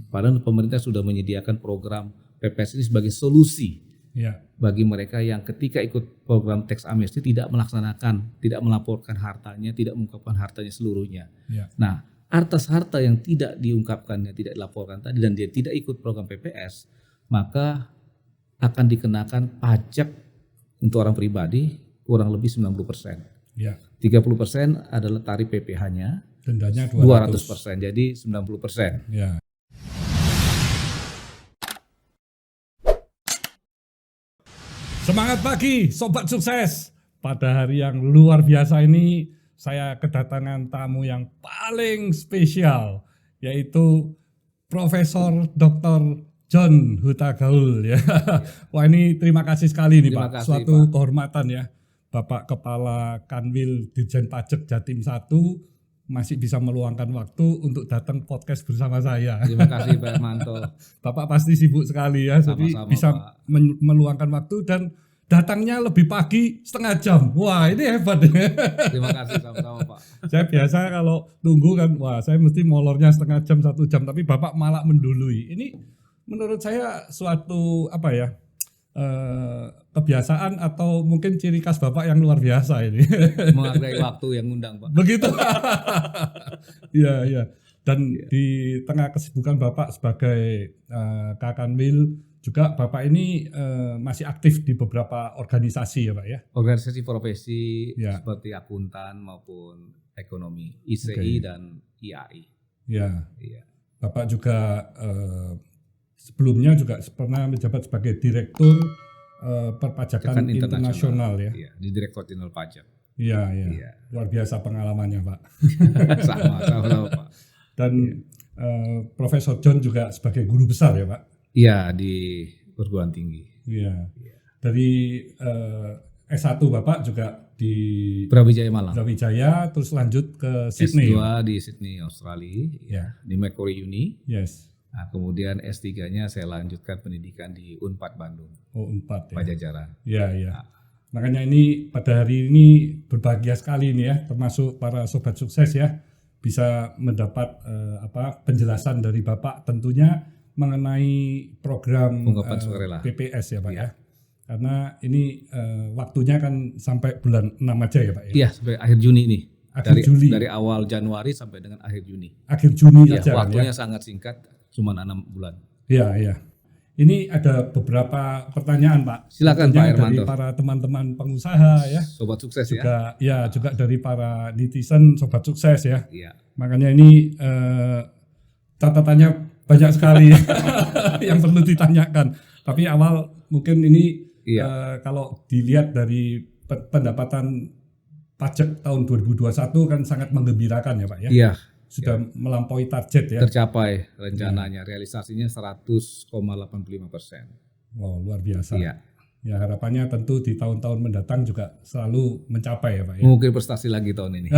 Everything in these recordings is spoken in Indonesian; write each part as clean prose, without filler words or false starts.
Padahal pemerintah sudah menyediakan program PPS ini sebagai solusi bagi mereka yang ketika ikut program tax amnesty tidak melaksanakan, tidak melaporkan hartanya, tidak mengungkapkan hartanya seluruhnya. Nah, atas harta yang tidak diungkapkannya, tidak dilaporkan tadi dan dia tidak ikut program PPS, maka akan dikenakan pajak untuk orang pribadi kurang lebih 90%. 30% adalah tarif PPh-nya, dendanya 200%, jadi 90%. Semangat pagi Sobat Sukses. Pada hari yang luar biasa ini saya kedatangan tamu yang paling spesial, yaitu Profesor Dr. John Hutagaul ya. Wah, ini terima kasih sekali nih Pak. Suatu kehormatan ya. Bapak Kepala Kanwil Dirjen Pajak Jatim 1 masih bisa meluangkan waktu untuk datang podcast bersama saya. Terima kasih Pak Hermanto. Bapak pasti sibuk sekali ya, jadi bisa meluangkan waktu dan datangnya lebih pagi setengah jam. Wah, ini hebat. Terima kasih sama-sama Pak. Saya biasa kalau tunggu kan, wah saya mesti molornya setengah jam, 1 jam, tapi Bapak malah mendului. Ini menurut saya suatu apa ya, kebiasaan atau mungkin ciri khas Bapak yang luar biasa ini. Menghargai waktu yang undang Pak. Begitu. Iya. Dan di tengah kesibukan Bapak sebagai Kakanwil juga Bapak ini masih aktif di beberapa organisasi ya Pak ya. Organisasi profesi seperti akuntan maupun ekonomi, ICI dan IAI. Iya. Bapak juga sebelumnya juga pernah menjabat sebagai Direktur Perpajakan Internasional ya. Iya, di Direktorat Jenderal Pajak. Iya. Luar biasa pengalamannya Pak. Sama Pak. Dan Profesor John juga sebagai guru besar ya Pak. Iya, di perguruan tinggi. Iya. Dari S1 Bapak juga di Brawijaya Malang. Brawijaya, terus lanjut ke Sydney. S2 di Sydney, Australia, di Macquarie Uni. Yes. Nah, kemudian S3-nya saya lanjutkan pendidikan di Unpad Bandung. Oh, Unpad ya. Pajajaran. Iya. Nah, makanya ini pada hari ini berbahagia sekali nih ya, termasuk para sobat sukses ya, bisa mendapat penjelasan dari Bapak tentunya mengenai program PPS ya Pak ya. Karena ini waktunya kan sampai bulan 6 aja ya Pak ya. Iya, sampai akhir Juni nih. Juli. Dari awal Januari sampai dengan akhir Juni. Akhir Juni aja. Waktunya sangat singkat, cuma 6 bulan. Iya. Ini ada beberapa pertanyaan Pak. Silakan Pak Hermanto. Dari para teman-teman pengusaha ya. Sobat sukses juga, ya. Juga dari para netizen sobat sukses ya. Iya. Makanya ini catatannya banyak sekali yang perlu ditanyakan. Tapi awal mungkin ini kalau dilihat dari pendapatan pajak tahun 2021 kan sangat menggembirakan ya Pak ya. Iya. Sudah melampaui target ya. Tercapai rencananya, realisasinya 100,85%. Wow, luar biasa. Iya. Ya harapannya tentu di tahun-tahun mendatang juga selalu mencapai ya Pak ya. Mungkin prestasi lagi tahun ini.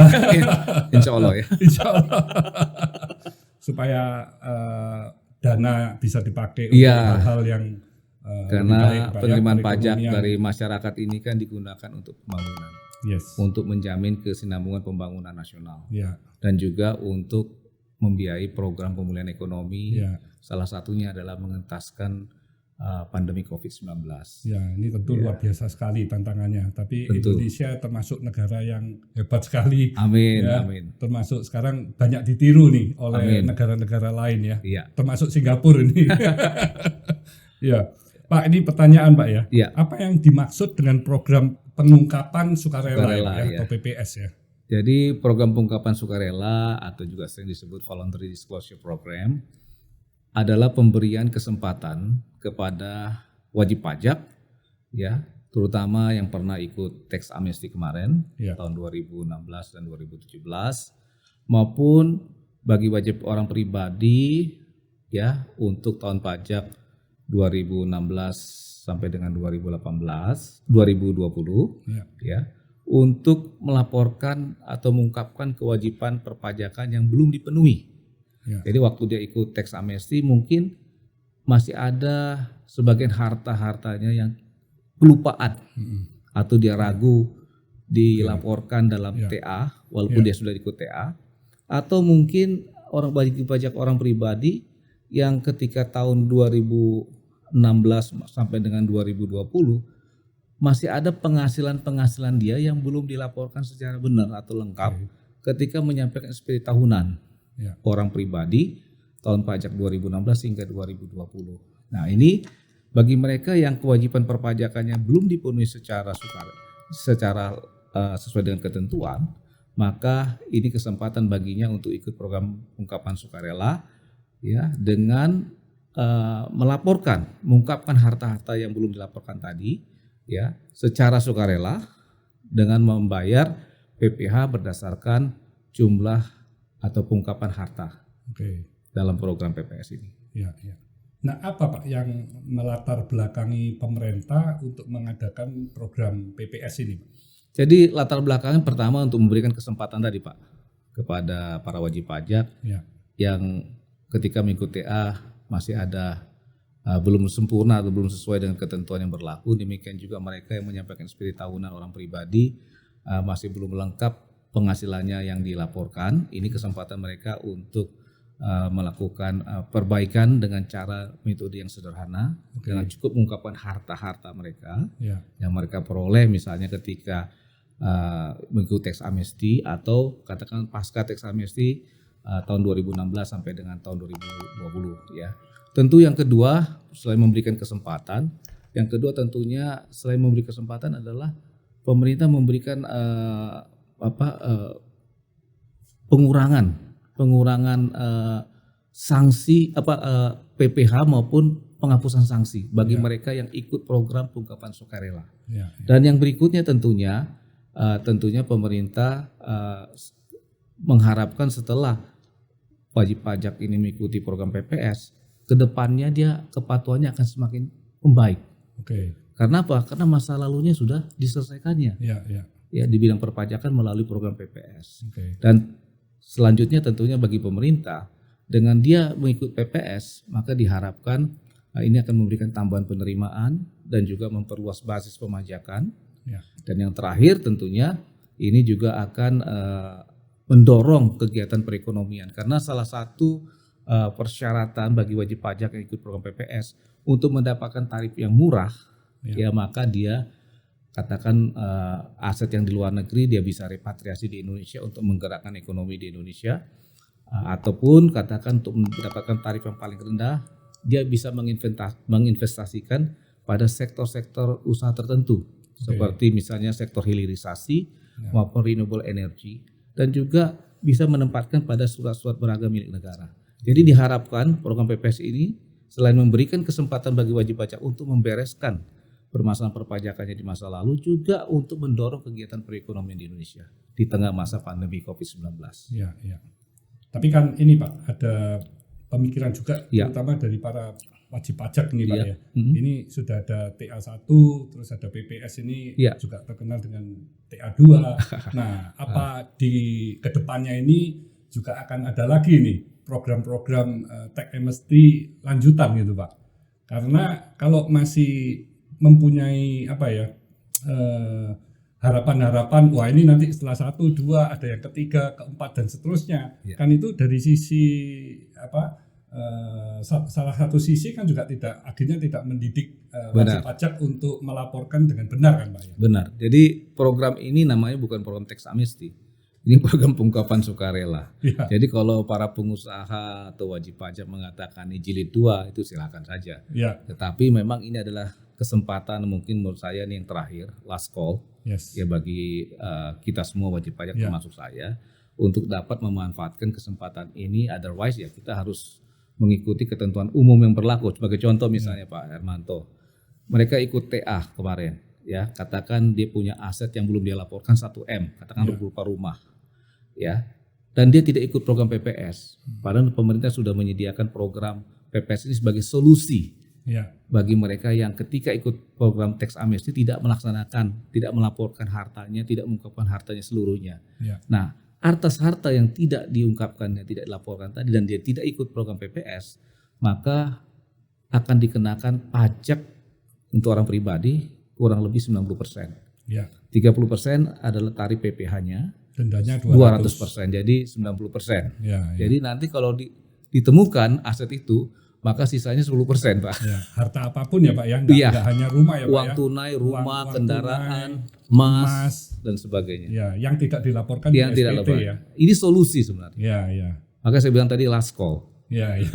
Insya Allah ya. Insya Allah. Supaya dana bisa dipakai untuk hal-hal yang karena penerimaan pajak dari masyarakat ini kan digunakan untuk pembangunan. Untuk menjamin kesinambungan pembangunan nasional. Dan juga untuk membiayai program pemulihan ekonomi. Salah satunya adalah mengentaskan pandemi COVID-19. Ya, ini tentu luar biasa sekali tantangannya. Tapi Indonesia termasuk negara yang hebat sekali. Amin, ya, amin. Termasuk sekarang banyak ditiru nih oleh negara-negara lain ya. Termasuk Singapura ini. Ya, Pak, ini pertanyaan Pak ya. Apa yang dimaksud dengan program pengungkapan sukarela atau PPS ya? Jadi program pengungkapan sukarela atau juga sering disebut Voluntary Disclosure Program adalah pemberian kesempatan kepada wajib pajak ya, terutama yang pernah ikut tax amnesty kemarin tahun 2016 dan 2017 maupun bagi wajib orang pribadi ya untuk tahun pajak 2016 sampai dengan 2020 ya untuk melaporkan atau mengungkapkan kewajiban perpajakan yang belum dipenuhi. Jadi waktu dia ikut tax amnesty mungkin masih ada sebagian harta-hartanya yang kelupaan atau dia ragu dilaporkan dalam TA walaupun dia sudah ikut TA, atau mungkin orang wajib pajak orang pribadi yang ketika tahun 2016 sampai dengan 2020 masih ada penghasilan dia yang belum dilaporkan secara benar atau lengkap ketika menyampaikan SPT tahunan orang pribadi tahun pajak 2016 hingga 2020. Nah, ini bagi mereka yang kewajiban perpajakannya belum dipenuhi secara sesuai dengan ketentuan, maka ini kesempatan baginya untuk ikut program ungkapan sukarela ya dengan mengungkapkan harta-harta yang belum dilaporkan tadi ya secara sukarela dengan membayar PPh berdasarkan jumlah atau pengungkapan harta dalam program PPS ini. Ya. Nah, apa Pak yang melatar belakangi pemerintah untuk mengadakan program PPS ini? Jadi latar belakangnya pertama untuk memberikan kesempatan tadi Pak kepada para wajib pajak yang ketika mengikuti TA masih ada belum sempurna atau belum sesuai dengan ketentuan yang berlaku. Demikian juga mereka yang menyampaikan SPT tahunan orang pribadi masih belum lengkap penghasilannya yang dilaporkan. Ini kesempatan mereka untuk melakukan perbaikan dengan cara metode yang sederhana dengan cukup mengungkapkan harta-harta mereka yang mereka peroleh misalnya ketika mengikuti tax amnesty atau katakan pasca tax amnesty tahun 2016 sampai dengan tahun 2020 ya. Tentu yang kedua selain memberikan kesempatan, yang kedua tentunya selain memberi kesempatan adalah pemerintah memberikan pengurangan sanksi PPh maupun penghapusan sanksi bagi mereka yang ikut program pengungkapan sukarela. Dan yang berikutnya tentunya pemerintah mengharapkan setelah wajib pajak ini mengikuti program PPS, kedepannya dia kepatuhannya akan semakin membaik. Karena apa? Karena masa lalunya sudah diselesaikannya. Ya di bidang perpajakan melalui program PPS. Dan selanjutnya tentunya bagi pemerintah dengan dia mengikut PPS maka diharapkan ini akan memberikan tambahan penerimaan dan juga memperluas basis pemajakan. Dan yang terakhir tentunya ini juga akan mendorong kegiatan perekonomian karena salah satu persyaratan bagi wajib pajak yang ikut program PPS untuk mendapatkan tarif yang murah ya maka dia katakan aset yang di luar negeri dia bisa repatriasi di Indonesia untuk menggerakkan ekonomi di Indonesia ataupun katakan untuk mendapatkan tarif yang paling rendah dia bisa menginvestasikan pada sektor-sektor usaha tertentu seperti misalnya sektor hilirisasi maupun renewable energy dan juga bisa menempatkan pada surat-surat berharga milik negara. Jadi diharapkan program PPS ini selain memberikan kesempatan bagi wajib pajak untuk membereskan permasalahan perpajakannya di masa lalu juga untuk mendorong kegiatan perekonomian di Indonesia di tengah masa pandemi COVID-19. Ya. Tapi kan ini Pak ada pemikiran juga terutama dari para wajib pajak ini Pak ya. Ini sudah ada TA1 terus ada PPS ini juga terkenal dengan TA2. Nah, apa di kedepannya ini juga akan ada lagi nih program-program tax amnesty lanjutan gitu Pak. Karena kalau masih mempunyai harapan-harapan wah ini nanti setelah 1, 2 ada yang ketiga, keempat dan seterusnya kan itu dari sisi salah satu sisi kan juga akhirnya tidak mendidik wajib pajak untuk melaporkan dengan benar kan Pak ya? Benar. Jadi program ini namanya bukan program tax amnesty. Ini program pengungkapan sukarela. Jadi kalau para pengusaha atau wajib pajak mengatakan ini jilid 2 itu silakan saja. Tetapi memang ini adalah kesempatan mungkin menurut saya ini yang terakhir, last call ya bagi kita semua wajib pajak termasuk saya untuk dapat memanfaatkan kesempatan ini. Otherwise ya kita harus mengikuti ketentuan umum yang berlaku. Sebagai contoh misalnya Pak Hermanto, mereka ikut TA kemarin. Ya, katakan dia punya aset yang belum dia laporkan 1M, katakan berupa rumah. Ya. Dan dia tidak ikut program PPS. Padahal pemerintah sudah menyediakan program PPS ini sebagai solusi bagi mereka yang ketika ikut program tax amnesty tidak melaksanakan, tidak melaporkan hartanya, tidak mengungkapkan hartanya seluruhnya. Nah, atas harta yang tidak diungkapkannya, tidak dilaporkan tadi dan dia tidak ikut program PPS, maka akan dikenakan pajak untuk orang pribadi kurang lebih 90%. 30% adalah tarif PPh-nya. Dendanya 200%. Jadi 90%. Jadi nanti kalau ditemukan aset itu, maka sisanya 10%, Pak. Ya, harta apapun ya Pak ya, nggak, Iya. nggak hanya rumah ya Pak Uang ya. tunai, rumah, Uang kendaraan, tunai, emas, dan sebagainya. Ya, yang tidak dilaporkan Yang di tidak SPT lepas. ya. Ini solusi sebenarnya. Ya, ya. Maka saya bilang tadi last call. Ya, ya.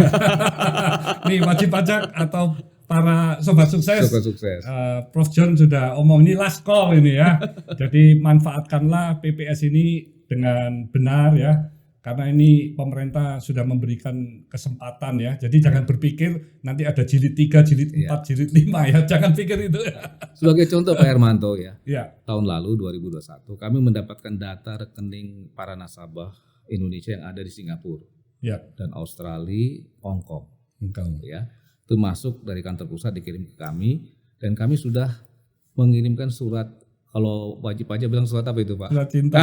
Nih wajib pajak atau para sobat sukses, Sukses. Prof John sudah omong ini last call ini ya. Jadi manfaatkanlah PPS ini dengan benar ya. Karena ini pemerintah sudah memberikan kesempatan ya. Jadi jangan berpikir nanti ada jilid 3, jilid 4, jilid 5 ya. Jangan pikir itu ya. Sebagai contoh Pak Hermanto ya. Ya. Tahun lalu 2021 kami mendapatkan data rekening para nasabah Indonesia yang ada di Singapura Ya. dan Australia, Hong Kong. Engkau. Ya, itu masuk dari kantor pusat dikirim ke kami dan kami sudah mengirimkan surat. Kalau wajib pajak bilang surat apa itu Pak? Surat cinta.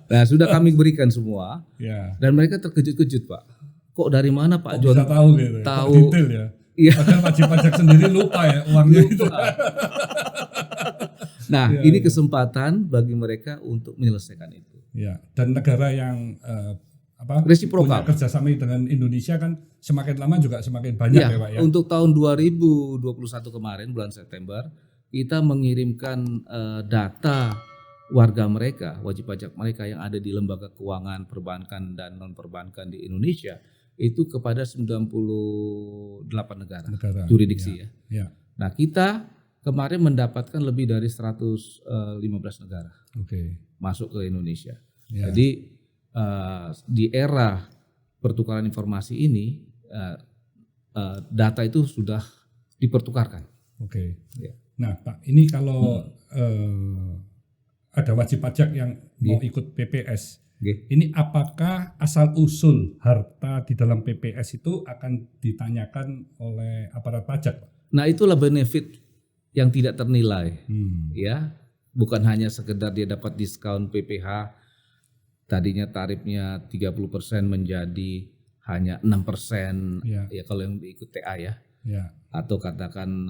Nah sudah kami berikan semua Ya. dan mereka terkejut-kejut Pak. Kok dari mana Pak John? Bisa tahu gitu. ya? Tahu. Detail ya. Iya. Padahal wajib pajak sendiri lupa ya uangnya itu. Nah Ya, ini ya. kesempatan bagi mereka untuk menyelesaikan itu. Ya. Dan negara yang Resiprokal. punya kerjasama dengan Indonesia kan semakin lama juga semakin banyak ya Pak ya. Untuk tahun 2021 kemarin bulan September kita mengirimkan data warga mereka, wajib pajak mereka yang ada di lembaga keuangan, perbankan dan non perbankan di Indonesia itu kepada 98 negara jurisdiksi ya. Ya. Nah, kita kemarin mendapatkan lebih dari 115 negara Oke. masuk ke Indonesia. Ya. Jadi di era pertukaran informasi ini data itu sudah dipertukarkan. Oke. Ya. Nah, Pak, ini kalau ada wajib pajak yang mau ikut PPS, ini apakah asal usul harta di dalam PPS itu akan ditanyakan oleh aparat pajak, Pak? Nah, itulah benefit yang tidak ternilai, Hmm. ya. Bukan hanya sekedar dia dapat diskon PPh, tadinya tarifnya 30% menjadi hanya 6%, Ya. ya kalau yang ikut TA ya. Ya, Atau katakan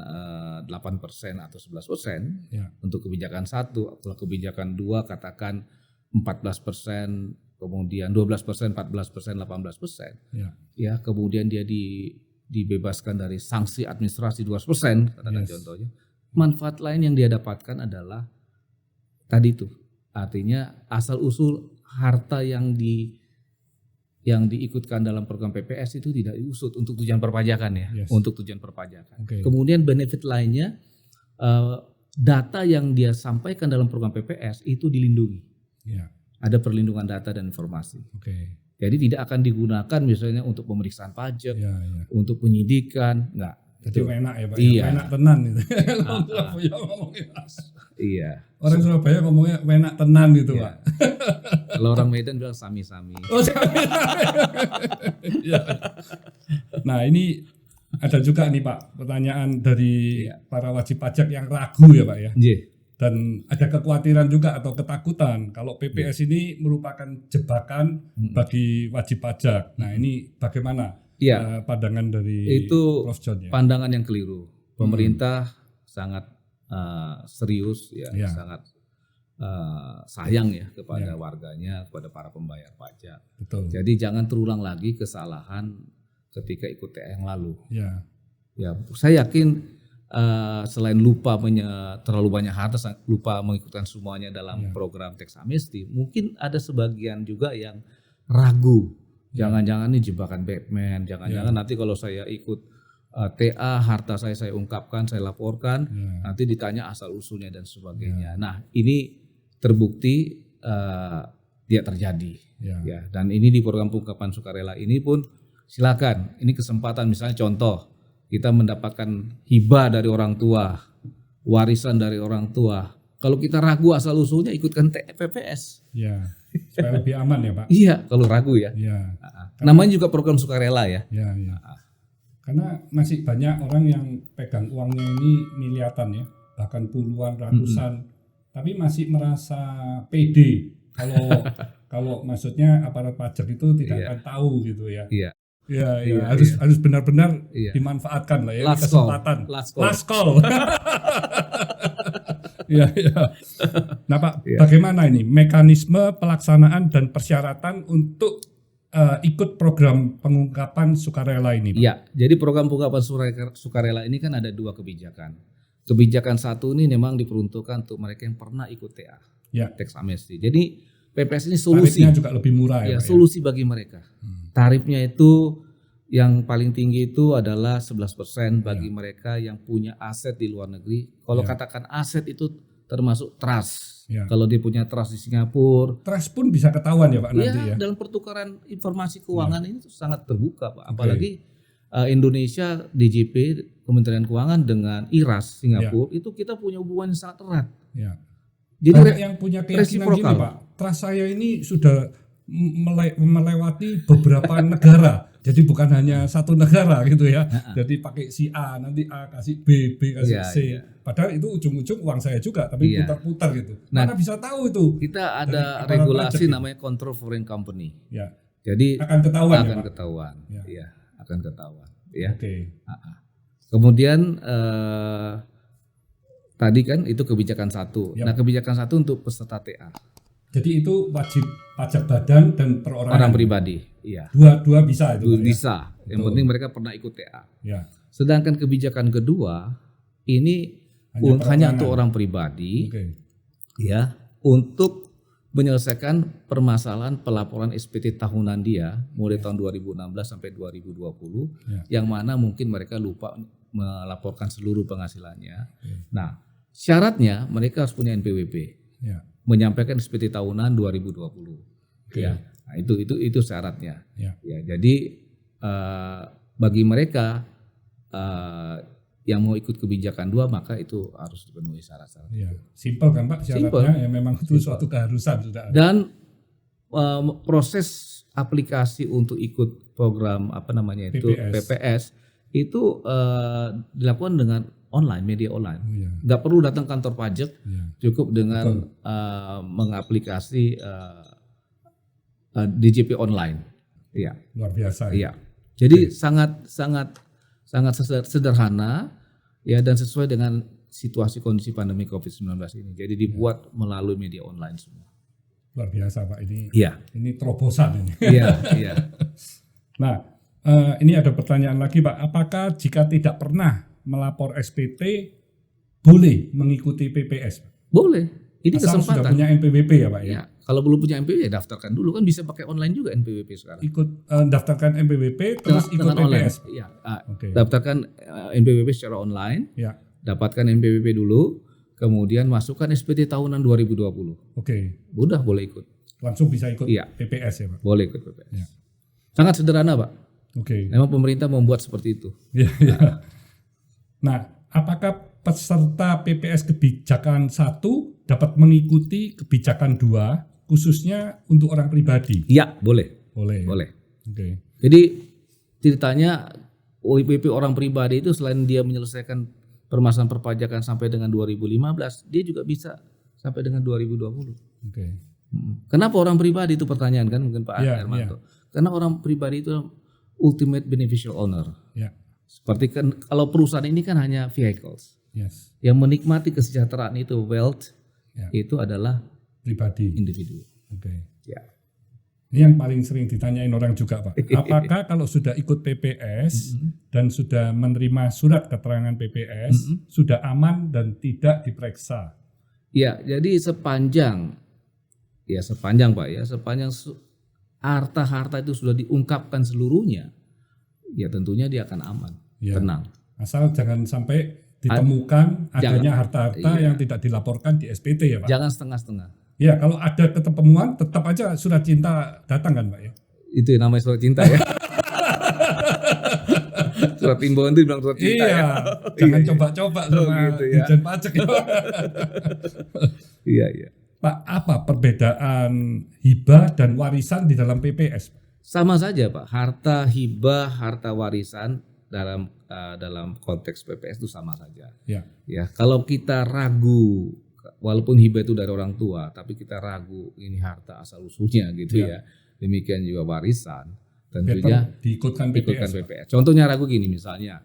8% atau 11% ya, untuk kebijakan 1, kalau kebijakan 2 katakan 14%, kemudian 12%, 14%, 18%. ya, Ya, kemudian dia dibebaskan dari sanksi administrasi 12%, katakan Yes. contohnya. Manfaat lain yang dia dapatkan adalah tadi itu. Artinya asal usul harta yang diikutkan dalam program PPS itu tidak diusut untuk tujuan perpajakan ya, Yes. untuk tujuan perpajakan. Oke. Kemudian benefit lainnya, data yang dia sampaikan dalam program PPS itu dilindungi. ya, Ada perlindungan data dan informasi. oke, Jadi tidak akan digunakan misalnya untuk pemeriksaan pajak, ya, ya. untuk penyidikan, enggak. Jadi Itu. enak ya Pak, Iya. enak tenan gitu. Ah, Surabaya ngomongnya. Iya. Orang Surabaya ngomongnya enak tenan gitu Iya. Pak. Kalau orang Medan bilang sami-sami. Oh, ya. Nah ini ada juga nih Pak pertanyaan dari Iya. para wajib pajak yang ragu ya Pak ya. J. Dan ada kekhawatiran juga atau ketakutan kalau PPS ini merupakan jebakan bagi wajib pajak. Nah ini bagaimana Iya. pandangan dari Itu Prof John ya? pandangan yang keliru. Pemerintah sangat serius ya, Ya. sangat sayang ya kepada Ya. warganya, kepada para pembayar pajak. Betul. Jadi jangan terulang lagi kesalahan ketika ikut TA yang lalu. Ya, Ya, saya yakin selain lupa terlalu banyak harta, lupa mengikutkan semuanya dalam Ya. program teks amnesti, mungkin ada sebagian juga yang ragu. Jangan-jangan ini jebakan Batman, jangan-jangan nanti kalau saya ikut TA, harta saya ungkapkan, saya laporkan, ya, nanti ditanya asal usulnya dan sebagainya. Nah, ini terbukti tidak terjadi. ya, Ya, dan ini di program pengungkapan sukarela ini pun silakan. Ini kesempatan, misalnya contoh kita mendapatkan hibah dari orang tua, warisan dari orang tua. Kalau kita ragu asal usulnya ikutkan PPS. ya. Supaya lebih aman ya Pak. Iya, kalau ragu ya. Ya, Namanya juga program sukarela ya. ya, ya. Karena masih banyak orang yang pegang uangnya ini miliaran ya, bahkan puluhan, ratusan, tapi masih merasa pede kalau maksudnya aparat pajak itu tidak Iya. akan tahu gitu ya. Iya. Ya, Iya, harus benar-benar Iya. dimanfaatkan lah ya, ini Last kesempatan. call. Last call. Last call. Iya, iya. Nah Pak, Iya. bagaimana ini mekanisme pelaksanaan dan persyaratan untuk ikut program pengungkapan sukarela ini, Pak? Iya, jadi program pengungkapan sukarela ini kan ada 2 kebijakan. Kebijakan satu ini memang diperuntukkan untuk mereka yang pernah ikut TA, Ya, tax amnesty. Jadi PPS ini solusi, tarifnya juga lebih murah ya, ya, Pak, solusi bagi mereka. Tarifnya itu yang paling tinggi itu adalah 11% bagi mereka yang punya aset di luar negeri. Kalau Ya. katakan aset itu termasuk trust. Ya. Kalau dia punya trust di Singapura, Trust pun bisa ketahuan ya Pak nanti ya. dalam pertukaran informasi keuangan ini sangat terbuka, Pak. Apalagi Indonesia, DJP, Kementerian Keuangan dengan IRAS Singapura itu kita punya hubungan yang sangat erat. Ya. Jadi Banyak yang punya keyakinan gini resiprokal. Pak, trust saya ini sudah melewati beberapa negara. Jadi bukan hanya satu negara gitu ya. Jadi pakai si A, nanti A kasih B, B kasih Iya, C. iya. Padahal itu ujung-ujung uang saya juga, tapi Iya. putar-putar gitu. Nah, Mana bisa tahu itu? kita Dari ada aparat regulasi pajak ini. namanya Control Foreign Company. Ya, Jadi akan ketahuan ya akan Pak. ketahuan, Ya. ya, akan ketahuan, ya. Oke. Kemudian tadi kan itu kebijakan satu. Ya. Nah, kebijakan satu untuk peserta TA, Jadi itu wajib pajak badan dan perorangan. orang pribadi, iya. Dua bisa itu Pak, ya? Bisa. Yang Betul. penting mereka pernah ikut TA. Ya. Sedangkan kebijakan kedua ini Hanya hanya perorangan. untuk orang pribadi, Oke. ya, untuk menyelesaikan permasalahan pelaporan SPT tahunan dia mulai tahun 2016 sampai 2020, yang mana mungkin mereka lupa melaporkan seluruh penghasilannya. Nah, syaratnya mereka harus punya NPWP, Ya. menyampaikan SPT tahunan 2020. Ya, nah, itu syaratnya. Ya. Ya, jadi bagi mereka yang mau ikut kebijakan 2 maka itu harus dipenuhi syarat-syarat. Ya. Simpel kan Pak syaratnya, ya memang itu suatu keharusan sudah ada. Dan proses aplikasi untuk ikut program PPS itu dilakukan dengan online, media online. Oh, ya. Nggak perlu datang kantor pajak, Ya. cukup dengan mengaplikasi DJP online. Iya, Luar biasa. iya. Jadi sangat sederhana ya, dan sesuai dengan situasi kondisi pandemi COVID-19 ini. Jadi dibuat melalui media online semua. Luar biasa Pak ini. Iya. Ini terobosan ini. Iya, iya. Nah, ini ada pertanyaan lagi Pak. Apakah jika tidak pernah melapor SPT boleh mengikuti PPS? Boleh. Ini Asal sudah kesempatan. punya NPWP ya Pak ya? Ya, kalau belum punya NPWP ya daftarkan dulu, kan bisa pakai online juga NPWP sekarang. Ikut daftarkan NPWP terus ikut Dengan online. PPS. Iya. Oke. Daftarkan NPWP secara online, Ya. dapatkan NPWP dulu, kemudian masukkan SPT tahunan 2020. Oke. Udah boleh ikut. Langsung bisa ikut Iya. PPS ya Pak. Boleh ikut PPS. Ya. Sangat sederhana, Pak. Oke. Memang pemerintah membuat seperti itu. Ya, ya. Nah, apakah peserta PPS kebijakan 1 dapat mengikuti kebijakan 2 khususnya untuk orang pribadi? Iya, boleh. Boleh. Boleh. Oke. Jadi ceritanya OIPP orang pribadi itu selain dia menyelesaikan permasalahan perpajakan sampai dengan 2015, dia juga bisa sampai dengan 2020. Oke. Kenapa orang pribadi itu pertanyaan kan mungkin Pak Iya, Hermanto? Karena orang pribadi itu ultimate beneficial owner. Ya. Seperti kan kalau perusahaan ini kan hanya vehicles. Yes. Yang menikmati kesejahteraan itu wealth Ya. itu adalah Pribadi. individu. Oke. Ya. Ini yang paling sering ditanyain orang juga Pak. Apakah kalau sudah ikut PPS dan sudah menerima surat keterangan PPS sudah aman dan tidak diperiksa? Ya, jadi sepanjang Pak ya, sepanjang harta-harta itu sudah diungkapkan seluruhnya, ya tentunya dia akan aman, Ya. tenang. Asal jangan sampai ditemukan adanya harta-harta yang tidak dilaporkan di SPT ya Pak. Jangan setengah-setengah. Ya kalau ada ketemuan tetap aja surat cinta datang kan Pak ya. Itu yang namanya surat cinta ya. Surat imbauan itu bilang surat cinta ya. Iya. Jangan coba-coba sama gitu ya. Ditjen Pajak ya. Iya, iya. Pak, apa perbedaan hibah dan warisan di dalam PPS? Sama saja Pak, harta hibah, harta warisan dalam konteks PPS itu sama saja. Ya. Ya, kalau kita ragu, walaupun hibah itu dari orang tua, tapi kita ragu ini harta asal usulnya gitu ya. Demikian juga warisan, tentunya Better diikutkan ikutkan PPS. PPS. Contohnya ragu gini misalnya,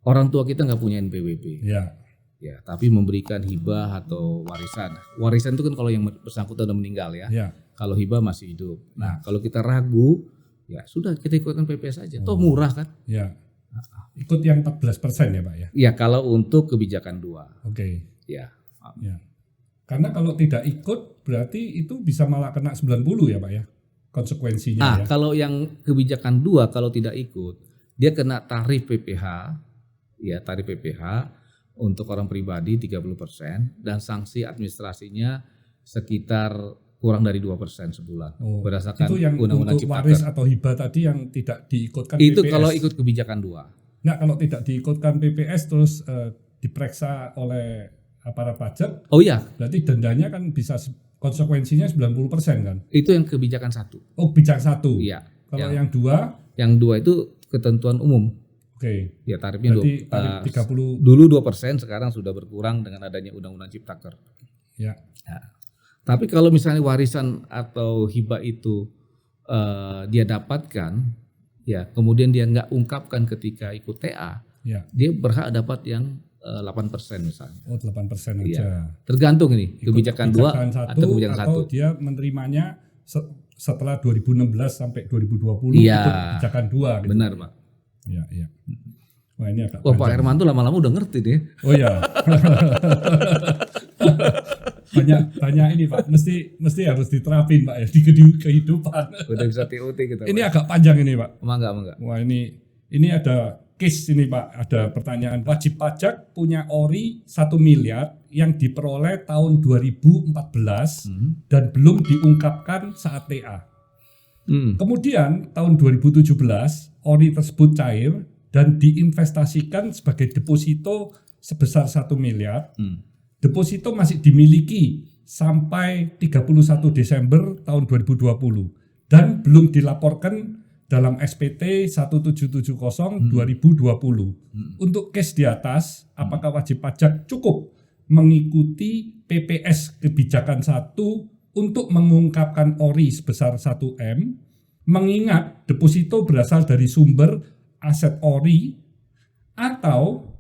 orang tua kita nggak punya NPWP, Ya. Ya, tapi memberikan hibah atau warisan. Warisan itu kan kalau yang bersangkutan udah meninggal ya. Ya. Kalau hibah masih hidup. Nah, kalau kita ragu, ya sudah kita ikutkan PPS aja. Toh murah kan? Ya. Ikut yang 14% ya Pak ya? Ya, kalau untuk kebijakan 2. Oke. Ya. Ya. Karena kalau tidak ikut berarti itu bisa malah kena 90 ya Pak ya? Konsekuensinya ya. Kalau yang kebijakan 2 kalau tidak ikut, dia kena tarif PPh. Ya, tarif PPh untuk orang pribadi 30% dan sanksi administrasinya sekitar kurang dari 2% sebulan. Berdasarkan itu yang undang-undang untuk Ciptaker. waris atau hibah tadi yang tidak diikutkan Itu PPS. kalau ikut kebijakan 2. Nah, kalau tidak diikutkan PPS terus diperiksa oleh aparat pajak, Oh iya, berarti dendanya kan bisa konsekuensinya 90% kan? itu yang kebijakan 1. Oh, bijak 1. Iya. Kalau yang 2, Yang 2 itu ketentuan umum. oke. Ya, tarifnya Berarti tarif 30. dulu 2%, sekarang sudah berkurang dengan adanya undang-undang Ciptaker. Ya. Nah, tapi kalau misalnya warisan atau hibah itu dia dapatkan, ya kemudian dia nggak ungkapkan ketika ikut TA, Ya. dia berhak dapat yang 8% misalnya. Oh, 8% aja. Iya. Tergantung ini kebijakan 2 atau kebijakan 1. Atau dia menerimanya setelah 2016 sampai 2020 Iya. ikut kebijakan 2 gitu. Benar, Pak. Iya, iya. Wah, ini agak Pak panjang. Herman tuh lama-lama udah ngerti deh. Oh ya. banyak ini Pak, mesti harus diterapin Pak ya di kehidupan. Udah bisa TOT kita. Ini Pak. agak panjang ini Pak. Enggak. Wah, ini ada case ini Pak, ada pertanyaan. Wajib pajak punya ORI 1 miliar yang diperoleh tahun 2014 dan belum diungkapkan saat TA. Kemudian tahun 2017 ORI tersebut cair dan diinvestasikan sebagai deposito sebesar 1 miliar. Deposito masih dimiliki sampai 31 Desember tahun 2020 dan belum dilaporkan dalam SPT 1770 2020. Untuk case di atas, apakah wajib pajak cukup mengikuti PPS kebijakan 1 untuk mengungkapkan ORI sebesar 1M, mengingat deposito berasal dari sumber aset ORI, atau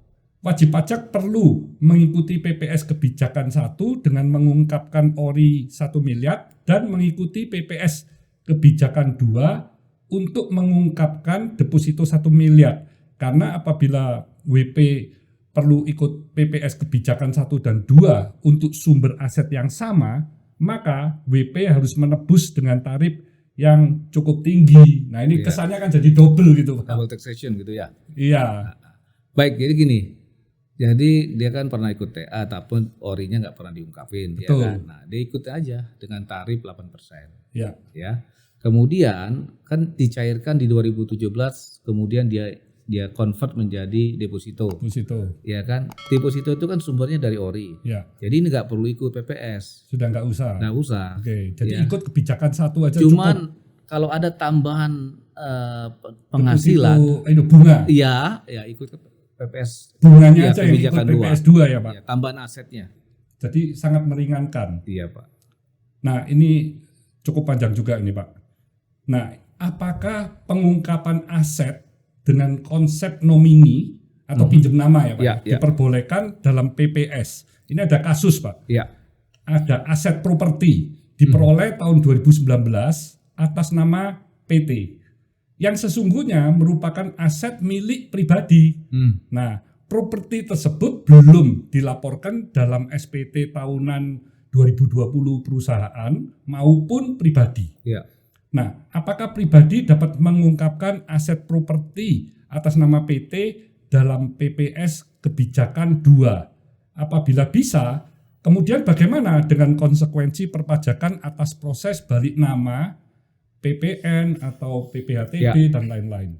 wajib pajak perlu mengikuti PPS kebijakan 1 dengan mengungkapkan ORI 1 miliar dan mengikuti PPS kebijakan 2 untuk mengungkapkan deposito 1 miliar. Karena apabila WP perlu ikut PPS kebijakan 1 dan 2 untuk sumber aset yang sama, maka WP harus menebus dengan tarif yang cukup tinggi. Nah, ini kesannya kan jadi double gitu Pak. Double taxation gitu ya. Iya. Baik, jadi gini. Jadi dia kan pernah ikut TA tapi ORI-nya nggak pernah diungkapin. Ya kan? Nah, dia ikut aja dengan tarif 8%. Ya. Ya. Kemudian kan dicairkan di 2017, kemudian dia convert menjadi deposito. Deposito. Ya kan? Deposito itu kan sumbernya dari ORI. Ya. Jadi ini nggak perlu ikut PPS. Sudah nggak usah. Nggak usah. Oke, jadi Ya. ikut kebijakan 1 aja Cuman cukup. kalau ada tambahan penghasilan, Deposito, itu bunga. iya, ya ikut ke PPS. Bunganya Iya, aja yang ikut kebijakan PPS 2 ya Pak. Ya, tambahan asetnya. Jadi sangat meringankan. Iya, Pak. Nah, ini cukup panjang juga ini Pak. Nah, apakah pengungkapan aset dengan konsep nomini atau pinjam nama ya Pak, Ya, ya. diperbolehkan dalam PPS? Ini ada kasus Pak. Iya. Ada aset properti diperoleh tahun 2019 atas nama PT yang sesungguhnya merupakan aset milik pribadi. Nah, properti tersebut belum dilaporkan dalam SPT tahunan 2020 perusahaan maupun pribadi. Iya. Nah, apakah pribadi dapat mengungkapkan aset properti atas nama PT dalam PPS kebijakan 2? Apabila bisa, kemudian bagaimana dengan konsekuensi perpajakan atas proses balik nama, PPN atau PPHTB dan lain-lain?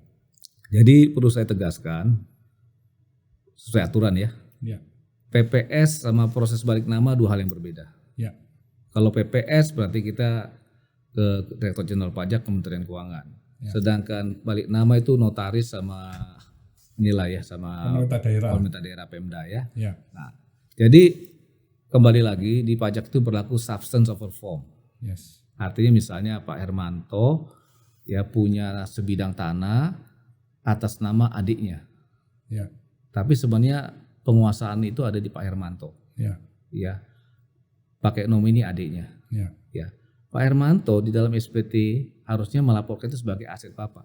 Jadi perlu saya tegaskan sesuai aturan ya. Ya, PPS sama proses balik nama 2 hal yang berbeda. ya, Kalau PPS berarti kita ke Direktorat Jenderal Pajak Kementerian Keuangan. Ya. Sedangkan balik nama itu notaris sama inilah ya, sama pemerintah daerah. Pemda ya. Ya, Nah, jadi kembali lagi di pajak itu berlaku substance over form. yes, Artinya misalnya Pak Hermanto ya punya sebidang tanah atas nama adiknya. ya, Tapi sebenarnya penguasaan itu ada di Pak Hermanto. Ya. Ya. Pakai nomini adiknya. Ya. Ya. Pak Hermanto di dalam SPT harusnya melaporkan itu sebagai aset Bapak.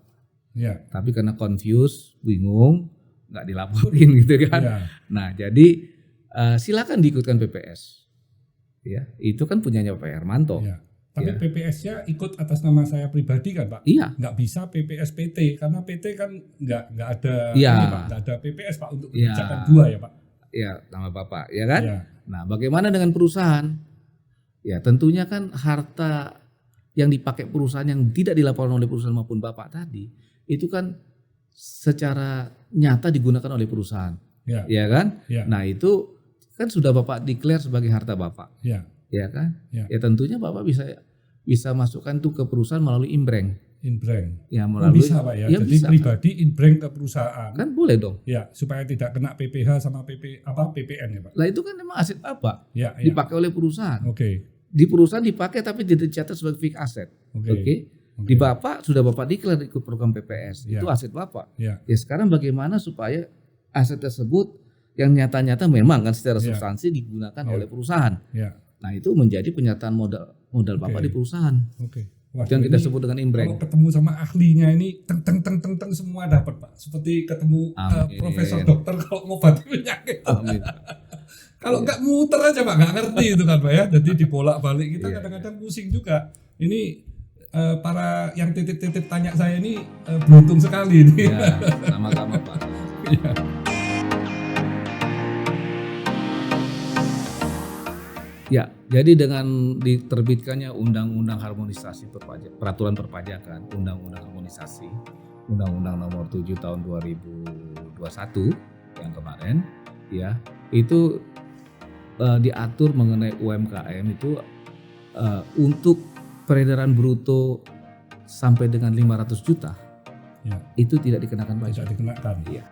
Ya. Tapi karena confused, bingung, nggak dilaporin gitu kan. Ya. Nah, jadi silakan diikutkan PPS. Ya, itu kan punyanya Pak Hermanto. Ya. Tapi Ya. PPS-nya ikut atas nama saya pribadi kan, Pak? Iya. Nggak bisa PPS PT karena PT kan nggak ada Iya. ini, Pak, nggak ada PPS, Pak, untuk Iya. kebijakan gua ya, Pak. Ya, nama Bapak, ya kan? Ya. Nah, bagaimana dengan perusahaan? Ya, tentunya kan harta yang dipakai perusahaan yang tidak dilaporkan oleh perusahaan maupun Bapak tadi, itu kan secara nyata digunakan oleh perusahaan. Ya. Ya kan? Ya. Nah, itu kan sudah Bapak declare sebagai harta Bapak. Ya. Ya kan? Ya. Ya tentunya Bapak bisa masukkan tuh ke perusahaan melalui inbreng. Inbreng. Ya, Oh, melalui bisa, Pak, ya. Ya, Jadi bisa. pribadi inbreng ke perusahaan. Kan boleh dong. Ya, supaya tidak kena PPH sama PPN ya, Pak. Lah itu kan memang aset Bapak, Ya, ya. dipakai oleh perusahaan. Oke. Di perusahaan dipakai tapi tidak dicatat sebagai fixed asset. Oke. Oke. Di Bapak sudah Bapak declare ikut program PPS. Ya. Itu aset Bapak. Ya. Ya sekarang bagaimana supaya aset tersebut yang nyata-nyata memang kan secara Ya. substansi digunakan Ya. oleh perusahaan. Ya. Nah, itu menjadi penyertaan modal Bapak Oke. di perusahaan. Oke. Wah, Itu yang kita ini sebut dengan inbreng. kalau ketemu sama ahlinya ini teng semua dapat, Pak. Seperti ketemu Amin. profesor dokter kalau ngobati penyakit. Amin. Kalau nggak muter aja, Pak, nggak ngerti itu kan, Pak, ya. Jadi dibolak-balik kita Iya. kadang-kadang pusing juga. Ini para yang titip-titip tanya saya ini beruntung sekali ini. Ya, sama-sama Pak. Iya. Ya, jadi dengan diterbitkannya Undang-Undang Harmonisasi Peraturan Perpajakan, Undang-Undang Harmonisasi, Undang-Undang Nomor 7 Tahun 2021 yang kemarin, ya itu diatur mengenai UMKM itu untuk peredaran bruto sampai dengan 500 juta Ya. itu tidak dikenakan pajak. Tidak dikenakan. Iya.